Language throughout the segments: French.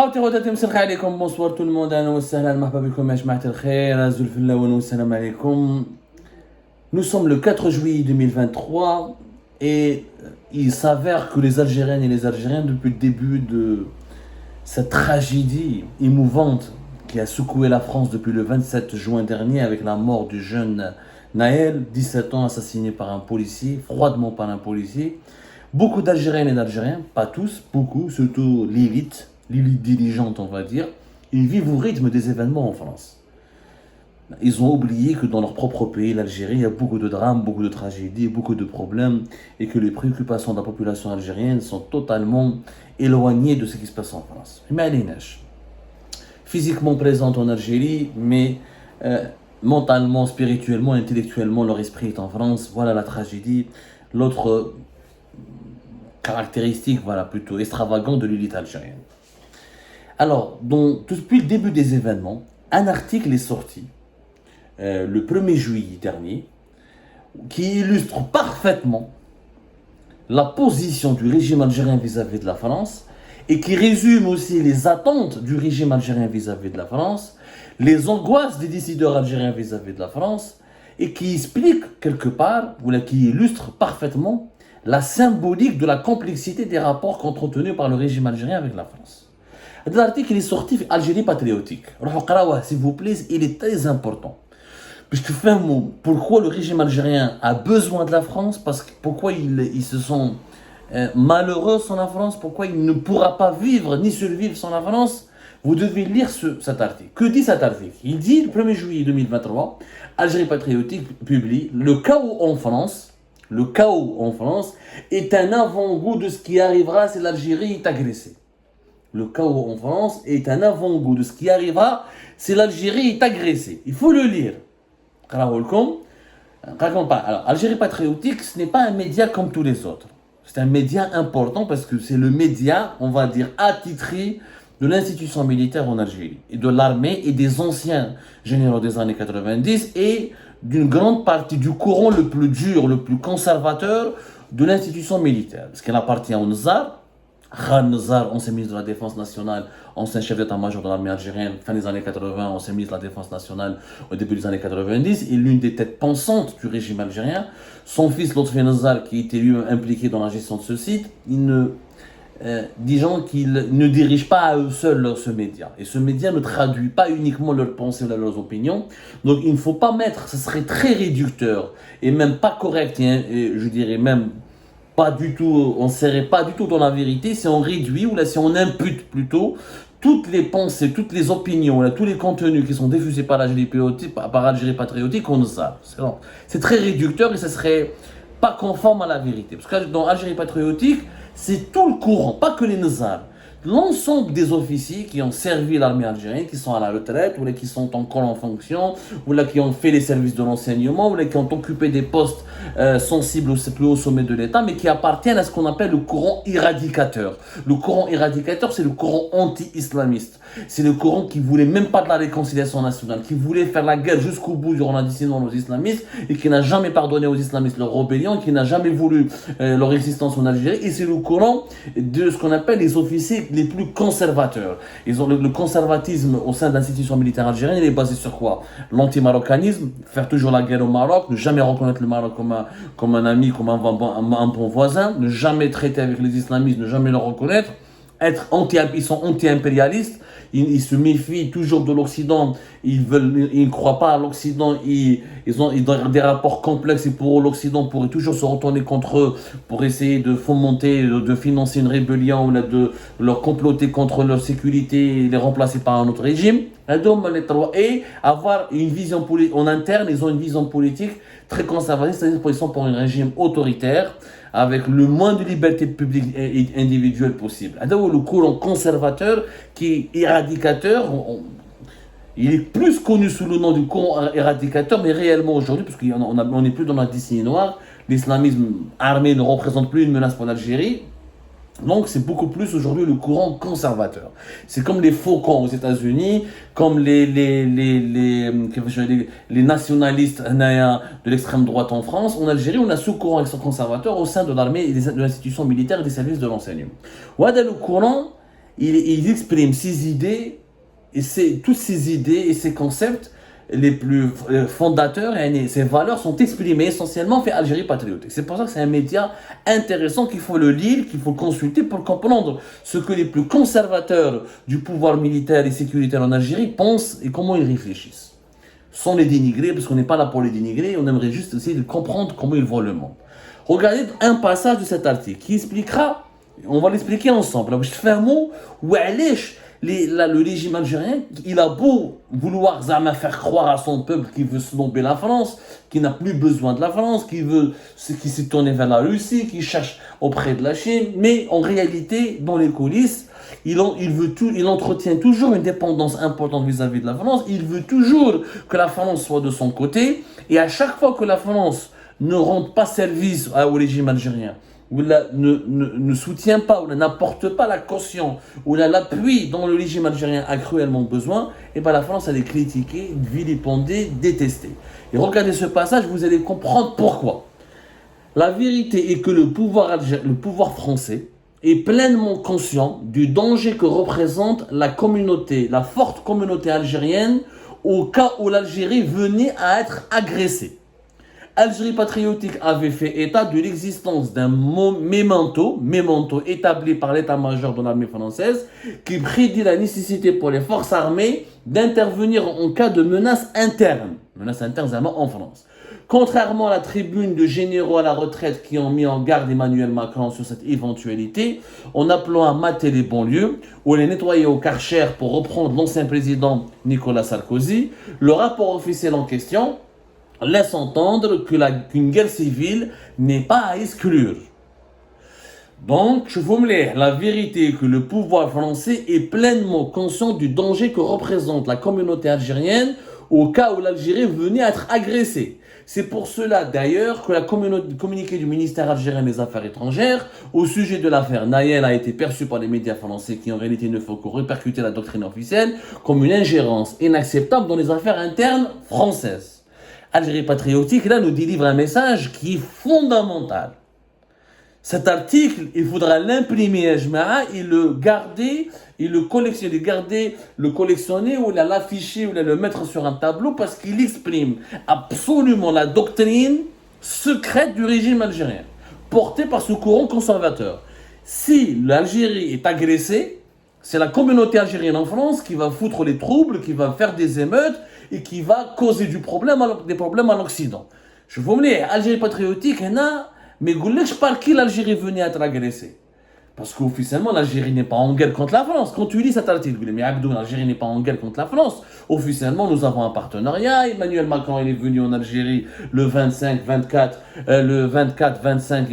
حاوتي غداتي مسرخ عليكم بونسوار تو الموند اهلا وسهلا مرحبا بكم يا جماعة الخير زلف الاول والسلام عليكم. Nous sommes le 4 juillet 2023 et il s'avère que les Algériennes et les Algériens, depuis le début de cette tragédie émouvante qui a secoué la France depuis le 27 juin dernier avec la mort du jeune Naël, 17 ans, assassiné par un policier, froidement par un policier. Beaucoup d'Algériennes et d'Algériens, pas tous, beaucoup, surtout l'élite dirigeante on va dire, ils vivent au rythme des événements en France. Ils ont oublié que dans leur propre pays, l'Algérie, il y a beaucoup de drames, beaucoup de tragédies, beaucoup de problèmes et que les préoccupations de la population algérienne sont totalement éloignées de ce qui se passe en France. Mais physiquement présente en Algérie, mais mentalement, spirituellement, intellectuellement, leur esprit est en France. Voilà la tragédie. L'autre caractéristique, voilà, plutôt extravagante de l'élite algérienne. Alors, depuis le début des événements, un article est sorti le 1er juillet dernier qui illustre parfaitement la position du régime algérien vis-à-vis de la France et qui résume aussi les attentes du régime algérien vis-à-vis de la France, les angoisses des décideurs algériens vis-à-vis de la France et qui explique quelque part, ou qui illustre parfaitement la symbolique de la complexité des rapports qu'entretenus par le régime algérien avec la France. L'article est sorti Algérie patriotique. S'il vous plaît, il est très important. Puisque pourquoi le régime algérien a besoin de la France, pourquoi ils se sont malheureux sans la France, pourquoi il ne pourra pas vivre ni survivre sans la France. Vous devez lire cet article. Que dit cet article? Il dit le 1er juillet 2023, Algérie patriotique publie le chaos en France. Le chaos en France est un avant-goût de ce qui arrivera si l'Algérie est agressée. Le chaos en France est un avant-goût de ce qui arrivera si l'Algérie est agressée. Il faut le lire. Alors, Algérie patriotique, ce n'est pas un média comme tous les autres. C'est un média important parce que c'est le média, on va dire, attitré de l'institution militaire en Algérie, et de l'armée et des anciens généraux des années 90 et d'une grande partie du courant le plus dur, le plus conservateur de l'institution militaire. Parce qu'elle appartient au Nzar, Khan Nzar, ancien ministre de la Défense nationale, ancien chef d'état-major de l'armée algérienne, fin des années 80, ancien ministre de la Défense nationale au début des années 90, et l'une des têtes pensantes du régime algérien. Son fils, Lotfi Nzar, qui était lui impliqué dans la gestion de ce site, disons qu'il ne dirige pas à eux seuls ce média. Et ce média ne traduit pas uniquement leurs pensées ou leurs opinions. Donc il ne faut pas mettre, ce serait très réducteur et même pas correct, et je dirais même pas du tout, on ne serait pas du tout dans la vérité si on réduit ou là si on impute plutôt toutes les pensées, toutes les opinions, là, tous les contenus qui sont diffusés par Algérie patriotique, on ça. C'est très réducteur et ce serait pas conforme à la vérité. Parce que dans Algérie patriotique, c'est tout le courant, pas que les Nzars. L'ensemble des officiers qui ont servi l'armée algérienne, qui sont à la retraite, ou qui sont encore en fonction, ou qui ont fait les services de l'enseignement, ou qui ont occupé des postes sensibles au plus haut sommet de l'État, mais qui appartiennent à ce qu'on appelle le courant éradicateur. Le courant éradicateur, c'est le courant anti-islamiste. C'est le courant qui voulait même pas de la réconciliation nationale, qui voulait faire la guerre jusqu'au bout durant la dissidence aux islamistes, et qui n'a jamais pardonné aux islamistes leur rébellion, qui n'a jamais voulu leur existence en Algérie, et c'est le courant de ce qu'on appelle les officiers les plus conservateurs. Ils ont le conservatisme au sein de l'institution militaire algérienne, il est basé sur quoi? L'anti-marocanisme, faire toujours la guerre au Maroc, ne jamais reconnaître le Maroc comme un ami, comme un bon voisin, ne jamais traiter avec les islamistes, ne jamais le reconnaître, ils sont anti-impérialistes, ils se méfient toujours de l'Occident, ils ne croient pas à l'Occident, ils ont des rapports complexes et pour l'Occident pourrait toujours se retourner contre eux pour essayer de fomenter, de financer une rébellion ou de leur comploter contre leur sécurité et les remplacer par un autre régime. Et avoir une vision politique en interne, ils ont une vision politique très conservatrice, c'est-à-dire qu'ils sont pour un régime autoritaire avec le moins de liberté publique et individuelle possible. Le courant conservateur qui est éradicateur, il est plus connu sous le nom du courant éradicateur, mais réellement aujourd'hui, parce qu'on n'est plus dans la décennie noire, l'islamisme armé ne représente plus une menace pour l'Algérie. Donc c'est beaucoup plus aujourd'hui le courant conservateur. C'est comme les faucons aux États-Unis, comme les nationalistes de l'extrême droite en France. En Algérie, on a ce courant conservateur au sein de l'armée et de l'institution militaire et des services de renseignement. Le courant il exprime ses idées, toutes ces idées et ces concepts les plus fondateurs et ces valeurs sont exprimées essentiellement fait Algérie patriotique. C'est pour ça que c'est un média intéressant qu'il faut le lire, qu'il faut consulter pour comprendre ce que les plus conservateurs du pouvoir militaire et sécuritaire en Algérie pensent et comment ils réfléchissent. Sans les dénigrer, parce qu'on n'est pas là pour les dénigrer, on aimerait juste essayer de comprendre comment ils voient le monde. Regardez un passage de cet article qui expliquera, on va l'expliquer ensemble. Je te fais un mot où le régime algérien, il a beau vouloir faire croire à son peuple qu'il veut snobber la France, qu'il n'a plus besoin de la France, qu'il s'est tourné vers la Russie, qu'il cherche auprès de la Chine, mais en réalité, dans les coulisses, il entretient toujours une dépendance importante vis-à-vis de la France, il veut toujours que la France soit de son côté, et à chaque fois que la France ne rend pas service au régime algérien, ou ne soutient pas, ou n'apporte pas la caution, ou l'appui dont le régime algérien a cruellement besoin, et bien la France elle est critiquée, vilipendée, détestée. Et regardez ce passage, vous allez comprendre pourquoi. La vérité est que le pouvoir français est pleinement conscient du danger que représente la forte communauté algérienne au cas où l'Algérie venait à être agressée. Algérie patriotique avait fait état de l'existence d'un mémento établi par l'état-major de l'armée française qui prédit la nécessité pour les forces armées d'intervenir en cas de menace interne en France. Contrairement à la tribune de généraux à la retraite qui ont mis en garde Emmanuel Macron sur cette éventualité, en appelant à mater les banlieues ou les nettoyer au Karcher pour reprendre l'ancien président Nicolas Sarkozy, le rapport officiel en question laisse entendre qu'une guerre civile n'est pas à exclure. Donc, je vous mets la vérité est que le pouvoir français est pleinement conscient du danger que représente la communauté algérienne au cas où l'Algérie venait à être agressée. C'est pour cela d'ailleurs que la communiqué du ministère algérien des Affaires étrangères au sujet de l'affaire Nahel a été perçu par les médias français qui en réalité ne font que répercuter la doctrine officielle comme une ingérence inacceptable dans les affaires internes françaises. Algérie patriotique, là, nous délivre un message qui est fondamental. Cet article, il faudra l'imprimer à Jma'a et le garder, et le collectionner ou l'afficher ou le mettre sur un tableau parce qu'il exprime absolument la doctrine secrète du régime algérien, portée par ce courant conservateur. Si l'Algérie est agressée, c'est la communauté algérienne en France qui va foutre les troubles, qui va faire des émeutes et qui va causer des problèmes à l'Occident. Je vous dis, Algérie patriotique, mais par qui l'Algérie venait à être agressée? Parce qu'officiellement, l'Algérie n'est pas en guerre contre la France. Quand tu lis cet article, mais Abdou, l'Algérie n'est pas en guerre contre la France. Officiellement, nous avons un partenariat. Emmanuel Macron, il est venu en Algérie le 25, 24 et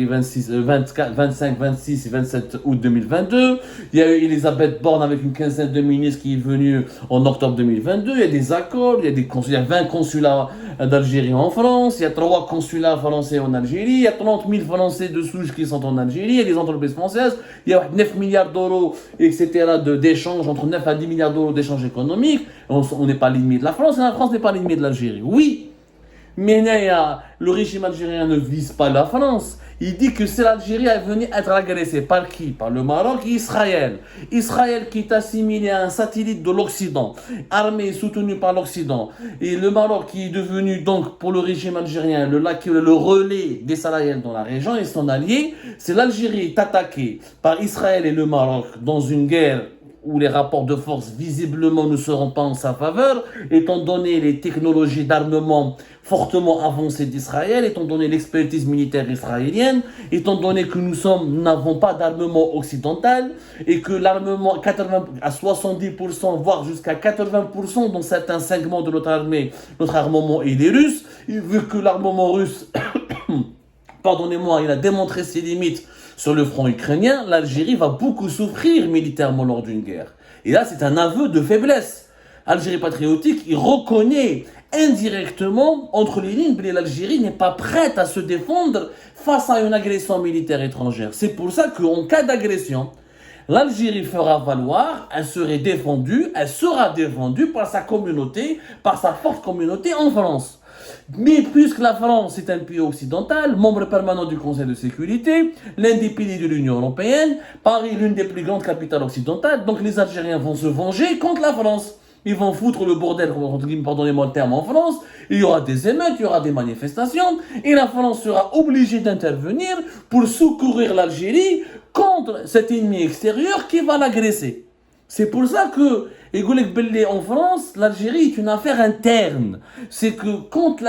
26 et 27 août 2022. Il y a eu Elisabeth Borne avec une quinzaine de ministres qui est venue en octobre 2022. Il y a des accords, il y a 20 consulats d'Algérie en France, il y a 3 consulats français en Algérie, il y a 30 000 Français de souche qui sont en Algérie, il y a des entreprises françaises, il y a 9 milliards d'euros, etc. d'échanges, entre 9 à 10 milliards d'euros d'échanges économiques. On n'est pas l'ennemi de la France, et la France n'est pas l'ennemi de l'Algérie. Oui, mais le régime algérien ne vise pas la France. Il dit que c'est l'Algérie qui est venue être agressée. Par qui? Par le Maroc et Israël. Israël qui est assimilé à un satellite de l'Occident, armé et soutenu par l'Occident. Et le Maroc qui est devenu donc pour le régime algérien le relais des Salahiyens dans la région et son allié. C'est l'Algérie est attaquée par Israël et le Maroc dans une guerre où les rapports de force visiblement ne seront pas en sa faveur, étant donné les technologies d'armement fortement avancées d'Israël, étant donné l'expertise militaire israélienne, étant donné que nous n'avons pas d'armement occidental, et que l'armement à 70%, voire jusqu'à 80% dans certains segments de notre armée, notre armement est des Russes, vu que l'armement russe, pardonnez-moi, il a démontré ses limites sur le front ukrainien, l'Algérie va beaucoup souffrir militairement lors d'une guerre. Et là, c'est un aveu de faiblesse. Algérie patriotique, il reconnaît indirectement, entre les lignes, que l'Algérie n'est pas prête à se défendre face à une agression militaire étrangère. C'est pour ça qu'en cas d'agression, l'Algérie fera valoir, elle sera défendue par sa communauté, par sa forte communauté en France. Mais puisque la France est un pays occidental, membre permanent du Conseil de sécurité, l'un des piliers de l'Union européenne, Paris l'une des plus grandes capitales occidentales, donc les Algériens vont se venger contre la France. Ils vont foutre le bordel, pardonnez-moi le terme, en France. Il y aura des émeutes, il y aura des manifestations, et la France sera obligée d'intervenir pour secourir l'Algérie contre cet ennemi extérieur qui va l'agresser. C'est pour ça que, en France, l'Algérie est une affaire interne. C'est que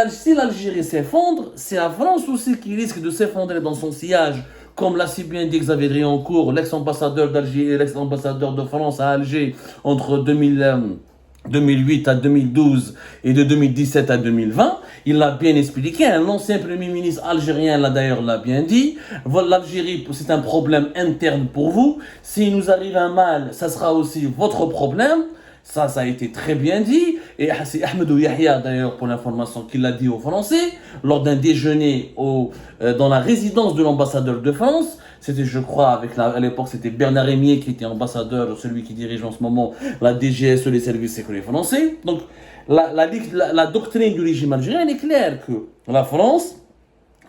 si l'Algérie s'effondre, c'est la France aussi qui risque de s'effondrer dans son sillage, comme l'a si bien dit Xavier Driancourt, l'ex-ambassadeur d'Algérie et l'ex-ambassadeur de France à Alger entre 2008 à 2012 et de 2017 à 2020, il l'a bien expliqué, un ancien premier ministre algérien l'a bien dit, l'Algérie c'est un problème interne pour vous, s'il nous arrive un mal, ça sera aussi votre problème, ça a été très bien dit, et c'est Ahmedou Yahya d'ailleurs pour l'information qu'il l'a dit aux Français, lors d'un déjeuner dans la résidence de l'ambassadeur de France. C'était, je crois, à l'époque, c'était Bernard Rémier qui était ambassadeur, celui qui dirige en ce moment la DGSE, les services sécurité français. Donc, la doctrine du régime algérien est claire que la France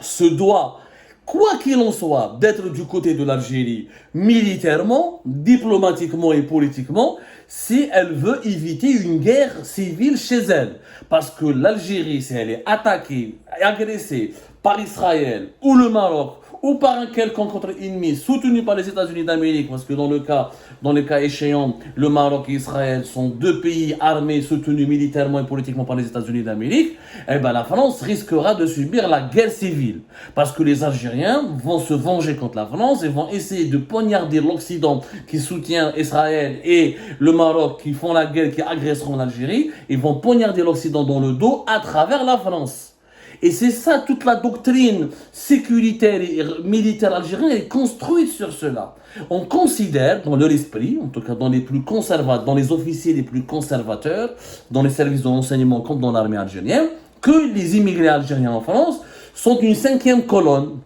se doit, quoi qu'il en soit, d'être du côté de l'Algérie militairement, diplomatiquement et politiquement, si elle veut éviter une guerre civile chez elle. Parce que l'Algérie, si elle est attaquée, agressée par Israël ou le Maroc, ou par un quelconque autre ennemi soutenu par les États-Unis d'Amérique, parce que dans le cas échéant, le Maroc et Israël sont deux pays armés soutenus militairement et politiquement par les États-Unis d'Amérique, eh ben la France risquera de subir la guerre civile. Parce que les Algériens vont se venger contre la France et vont essayer de poignarder l'Occident qui soutient Israël et le Maroc qui font la guerre, qui agresseront l'Algérie. Ils vont poignarder l'Occident dans le dos à travers la France. Et c'est ça, toute la doctrine sécuritaire et militaire algérienne est construite sur cela. On considère, dans leur esprit, en tout cas dans les officiers les plus conservateurs, dans les services de renseignement comme dans l'armée algérienne, que les immigrés algériens en France sont une cinquième colonne,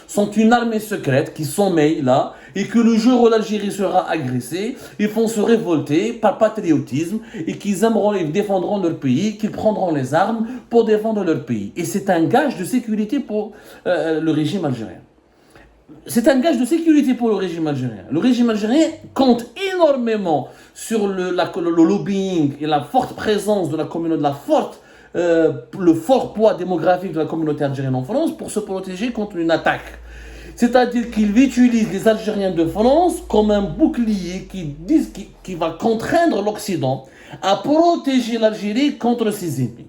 sont une armée secrète qui sommeille là, et que le jour où l'Algérie sera agressée, ils vont se révolter par patriotisme, et qu'ils aimeront et défendront leur pays, qu'ils prendront les armes pour défendre leur pays. Et c'est un gage de sécurité pour le régime algérien. C'est un gage de sécurité pour le régime algérien. Le régime algérien compte énormément sur le lobbying et la forte présence de la communauté, le fort poids démographique de la communauté algérienne en France pour se protéger contre une attaque. C'est-à-dire qu'ils utilisent les Algériens de France comme un bouclier qui va contraindre l'Occident à protéger l'Algérie contre ses ennemis.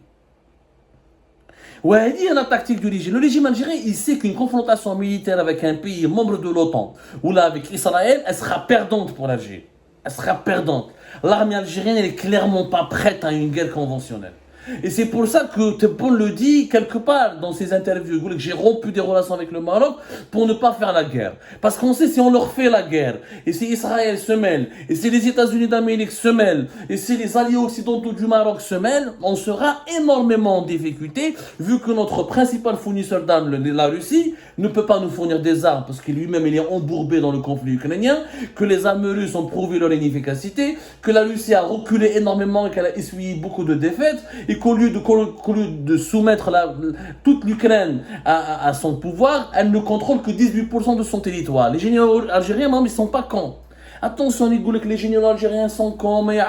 Ouais, il y a la tactique du régime. Le régime algérien, il sait qu'une confrontation militaire avec un pays membre de l'OTAN, ou là avec Israël, elle sera perdante pour l'Algérie. Elle sera perdante. L'armée algérienne, elle est clairement pas prête à une guerre conventionnelle. Et c'est pour ça que Tebboune le dit quelque part dans ses interviews, que j'ai rompu des relations avec le Maroc pour ne pas faire la guerre. Parce qu'on sait si on leur fait la guerre, et si Israël se mêle, et si les États-Unis d'Amérique se mêlent, et si les alliés occidentaux du Maroc se mêlent, on sera énormément en difficulté, vu que notre principal fournisseur d'armes, la Russie, ne peut pas nous fournir des armes, parce que lui-même il est embourbé dans le conflit ukrainien, que les armes russes ont prouvé leur inefficacité, que la Russie a reculé énormément et qu'elle a essuyé beaucoup de défaites, et qu'au lieu de soumettre toute l'Ukraine à son pouvoir, elle ne contrôle que 18% de son territoire. Les généraux algériens, même, ils ne sont pas cons. Attention, les généraux algériens sont cons, mais ils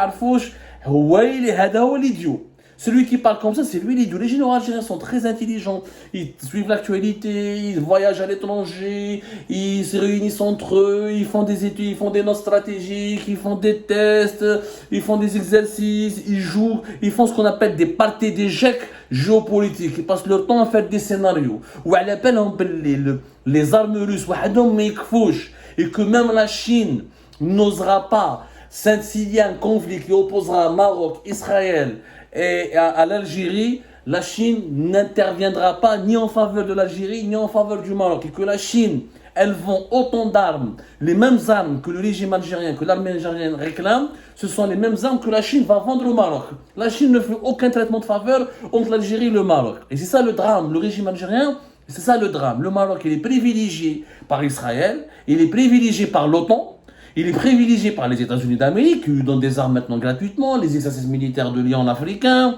savent l'idiot. Celui qui parle comme ça, c'est lui l'idiot. Les généraux algériens sont très intelligents. Ils suivent l'actualité, ils voyagent à l'étranger, ils se réunissent entre eux, ils font des études, ils font des notes stratégiques, ils font des tests, ils font des exercices, ils jouent, ils font ce qu'on appelle des parties d'échecs géopolitiques. Ils passent leur temps à faire des scénarios. Ou à l'appel les armes russes, et que même la Chine n'osera pas s'initier un conflit qui opposera Maroc, Israël et à l'Algérie, la Chine n'interviendra pas ni en faveur de l'Algérie ni en faveur du Maroc. Et que la Chine, elle vend autant d'armes, les mêmes armes que le régime algérien, que l'armée algérienne réclame, ce sont les mêmes armes que la Chine va vendre au Maroc. La Chine ne fait aucun traitement de faveur entre l'Algérie et le Maroc. Et c'est ça le drame, le régime algérien, c'est ça le drame. Le Maroc, il est privilégié par Israël, il est privilégié par l'OTAN, il est privilégié par les États-Unis d'Amérique, qui lui donnent des armes maintenant gratuitement, les exercices militaires de Lyon africain,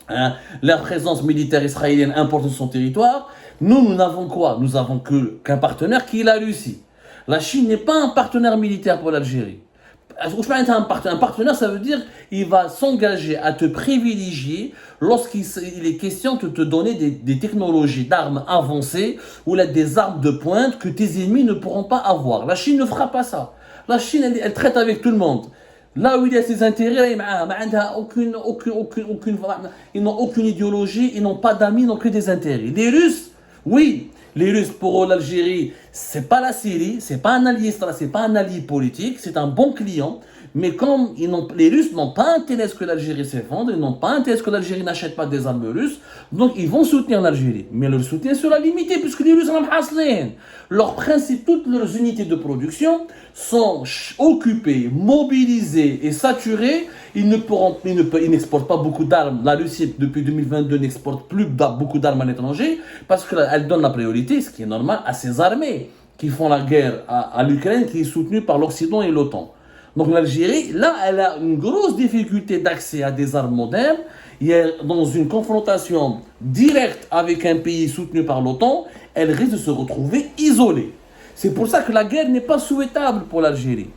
hein, la présence militaire israélienne importante sur son territoire. Nous n'avons quoi? Nous n'avons qu'un partenaire qui est la Russie. La Chine n'est pas un partenaire militaire pour l'Algérie. Un partenaire, ça veut dire qu'il va s'engager à te privilégier lorsqu'il est question de te donner des technologies d'armes avancées ou là, des armes de pointe que tes ennemis ne pourront pas avoir. La Chine ne fera pas ça. La Chine, elle traite avec tout le monde. Là où il y a ses intérêts, ils n'ont aucune idéologie, ils n'ont pas d'amis, ils n'ont que des intérêts. Les Russes, oui, les Russes pour l'Algérie, c'est pas la Syrie, c'est pas un allié, c'est pas un allié politique, c'est un bon client. Mais comme les Russes n'ont pas intérêt à ce que l'Algérie s'effondre, ils n'ont pas intérêt à ce que l'Algérie n'achète pas des armes russes, donc ils vont soutenir l'Algérie. Mais leur soutien sera limité puisque les Russes en ont leur principe, toutes leurs unités de production sont occupées, mobilisées et saturées. Ils n'exportent pas beaucoup d'armes. La Russie, depuis 2022, n'exporte plus beaucoup d'armes à l'étranger parce qu'elle donne la priorité, ce qui est normal, à ses armées qui font la guerre à l'Ukraine, qui est soutenue par l'Occident et l'OTAN. Donc l'Algérie, là, elle a une grosse difficulté d'accès à des armes modernes. Il est dans une confrontation directe avec un pays soutenu par l'OTAN, elle risque de se retrouver isolée. C'est pour ça que la guerre n'est pas souhaitable pour l'Algérie.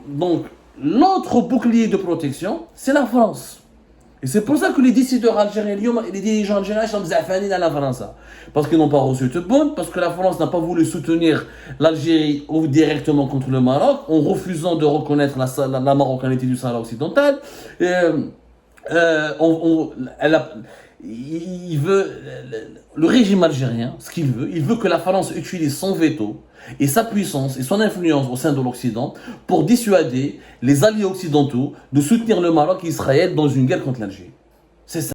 Donc, l'autre bouclier de protection, c'est la France. Et c'est pour ça que les décideurs algériens et les dirigeants algériens sont zafani à la France. Parce qu'ils n'ont pas reçu de bonne, parce que la France n'a pas voulu soutenir l'Algérie directement contre le Maroc, en refusant de reconnaître la marocanité du Sahara occidental. Il veut, le régime algérien, ce qu'il veut, il veut que la France utilise son veto et sa puissance et son influence au sein de l'Occident pour dissuader les alliés occidentaux de soutenir le Maroc et Israël dans une guerre contre l'Algérie. C'est ça.